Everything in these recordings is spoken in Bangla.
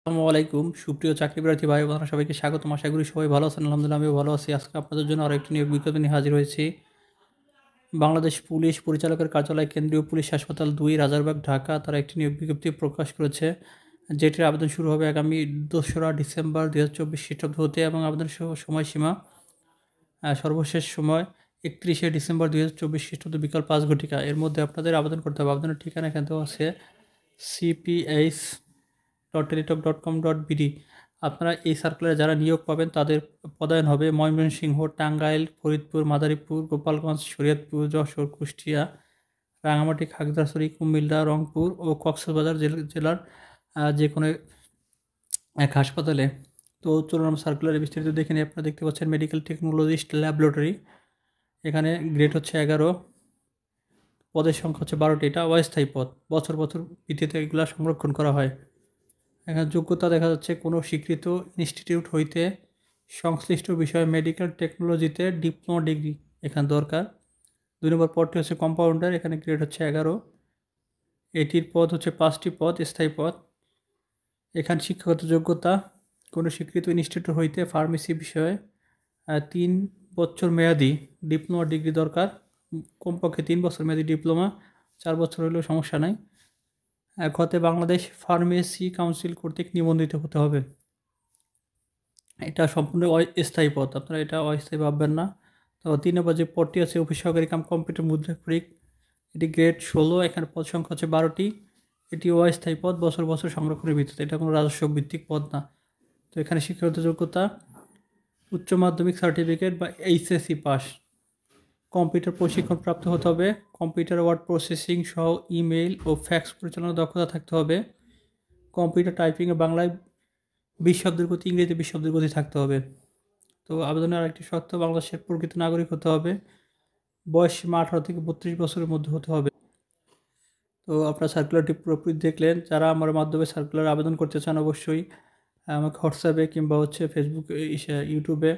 আসসালামু আলাইকুম সুপ্রিয় চাকরিপ্রার্থী ভাই বোনেরা সবাইকে স্বাগতম। আশা করি সবাই ভালো আছেন। আলহামদুলিল্লাহ আমিও ভালো আছি। আজকে আপনাদের জন্য আরও একটি নিয়োগ বিজ্ঞপ্তি নিয়ে হাজির হয়েছি। বাংলাদেশ পুলিশ পরিচালকের কার্যালয়, কেন্দ্রীয় পুলিশ হাসপাতাল ২, রাজারবাগ, ঢাকা তারা একটি নিয়োগ বিজ্ঞপ্তি প্রকাশ করেছে, যেটির আবেদন শুরু হবে আগামী ২রা ডিসেম্বর ২০২৪ খ্রিস্টাব্দ হতে এবং আবেদনের সময়সীমা সর্বশেষ সময় ৩১শে ডিসেম্বর ২০২৪ খ্রিস্টাব্দ বিকাল ৫ ঘটিকা। এর মধ্যে আপনাদের আবেদন করতে হবে। আবেদনের ঠিকানা এখানে দেওয়া আছে cps.teletalk.com.bd। আপনারা এই সার্কুলারে যারা নিয়োগ পাবেন তাদের পদায়ন হবে ময়মনসিংহ, টাঙ্গাইল, ফরিদপুর, মাদারীপুর, গোপালগঞ্জ, শরীয়তপুর, যশোর, কুষ্টিয়া, রাঙামাটি, খাগড়াছড়ি, কুমিল্লা, রংপুর ও কক্সবাজার জেলার যে কোনো এক হাসপাতালে। তো চলুন আমরা সার্কুলারে বিস্তারিত দেখে নিই। আপনারা দেখতে পাচ্ছেন মেডিকেল টেকনোলজিস্ট ল্যাবরেটরি, এখানে গ্রেড হচ্ছে 11, পদের সংখ্যা হচ্ছে 12টি। এটা অস্থায়ী পদ, বছর বছর ভিত্তিতে এগুলো সংরক্ষণ করা হয়। এখানে যোগ্যতা দেখা যাচ্ছে কোনো স্বীকৃত ইনস্টিটিউট হইতে সংশ্লিষ্ট বিষয়ে মেডিকেল টেকনোলজিতে ডিপ্লোমা ডিগ্রি এখানে দরকার। 2 নম্বর পদটি হচ্ছে কম্পাউন্ডার, এখানে গ্রেড হচ্ছে 11, এটির পদ হচ্ছে 5টি পদ, স্থায়ী পদ। এখানে শিক্ষাগত যোগ্যতা কোনো স্বীকৃত ইনস্টিটিউট হইতে ফার্মেসি বিষয়ে 3 বছর মেয়াদি ডিপ্লোমা ডিগ্রি দরকার, কমপক্ষে 3 বছর মেয়াদি ডিপ্লোমা, 4 বছর হলেও সমস্যা নাই। এক হতে বাংলাদেশ ফার্মেসি কাউন্সিল কর্তৃক নিবন্ধিত হতে হবে। এটা সম্পূর্ণ অস্থায়ী পদ, আপনারা এটা অস্থায়ী ভাববেন না। তো 3 নম্বর যে পদটি আছে অফিস সহকারী কাম কম্পিউটার মুদ্রাক্ষরিক, এটি গ্রেড 16, এখানে পদ সংখ্যা হচ্ছে 12টি। এটি অস্থায়ী পদ, বছর বছর সংরক্ষণের ভিত্তিতে, এটা কোনো রাজস্ব ভিত্তিক পদ না। তো এখানে শিক্ষাগত যোগ্যতা উচ্চ মাধ্যমিক সার্টিফিকেট বা এইচএসসি পাস, কম্পিউটার প্রশিক্ষণ প্রাপ্ত হতে হবে, কম্পিউটার ওয়ার্ড প্রসেসিং সহ ইমেইল ও ফ্যাক্স পরিচালনার দক্ষতা থাকতে হবে, কম্পিউটার টাইপিংয়ে বাংলায় 20 শব্দের গতি, ইংরেজিতে 20 শব্দের গতি থাকতে হবে। তো আবেদনের আরেকটি শর্ত, বাংলাদেশের প্রকৃত নাগরিক হতে হবে, বয়স সীমা 18 থেকে 32 বছরের মধ্যে হতে হবে। তো আপনারা সার্কুলারটি পুরোপুরি দেখলেন। যারা আমার মাধ্যমে সার্কুলার আবেদন করতে চান অবশ্যই আমাকে হোয়াটসঅ্যাপে কিংবা হচ্ছে ফেসবুকে, ইউটিউবে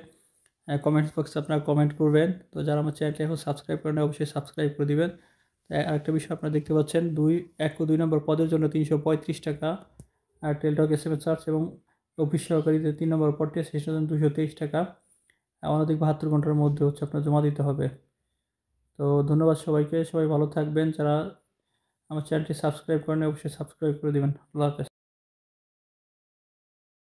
কমেন্টস বক্সে আপনারা কমেন্ট করবেন। তো যারা আমার চ্যানেলটি এখন সাবস্ক্রাইব করেন অবশ্যই সাবস্ক্রাইব করে দিবেন। আরেকটা বিষয় আপনারা দেখতে পাচ্ছেন, 1 ও 2 নম্বর পদের জন্য 335 টাকা আর টেলটক SMS চার্জ, এবং অফিস সহকারীতে 3 নম্বর পদটি আছে সেটার জন্য 223 টাকা, অনধিক 72 ঘন্টার মধ্যে হচ্ছে আপনার জমা দিতে হবে। তো ধন্যবাদ সবাইকে, সবাই ভালো থাকবেন। যারা আমার চ্যানেলটি সাবস্ক্রাইব করেন অবশ্যই সাবস্ক্রাইব করে দিবেন। আল্লাহ হাফেজ।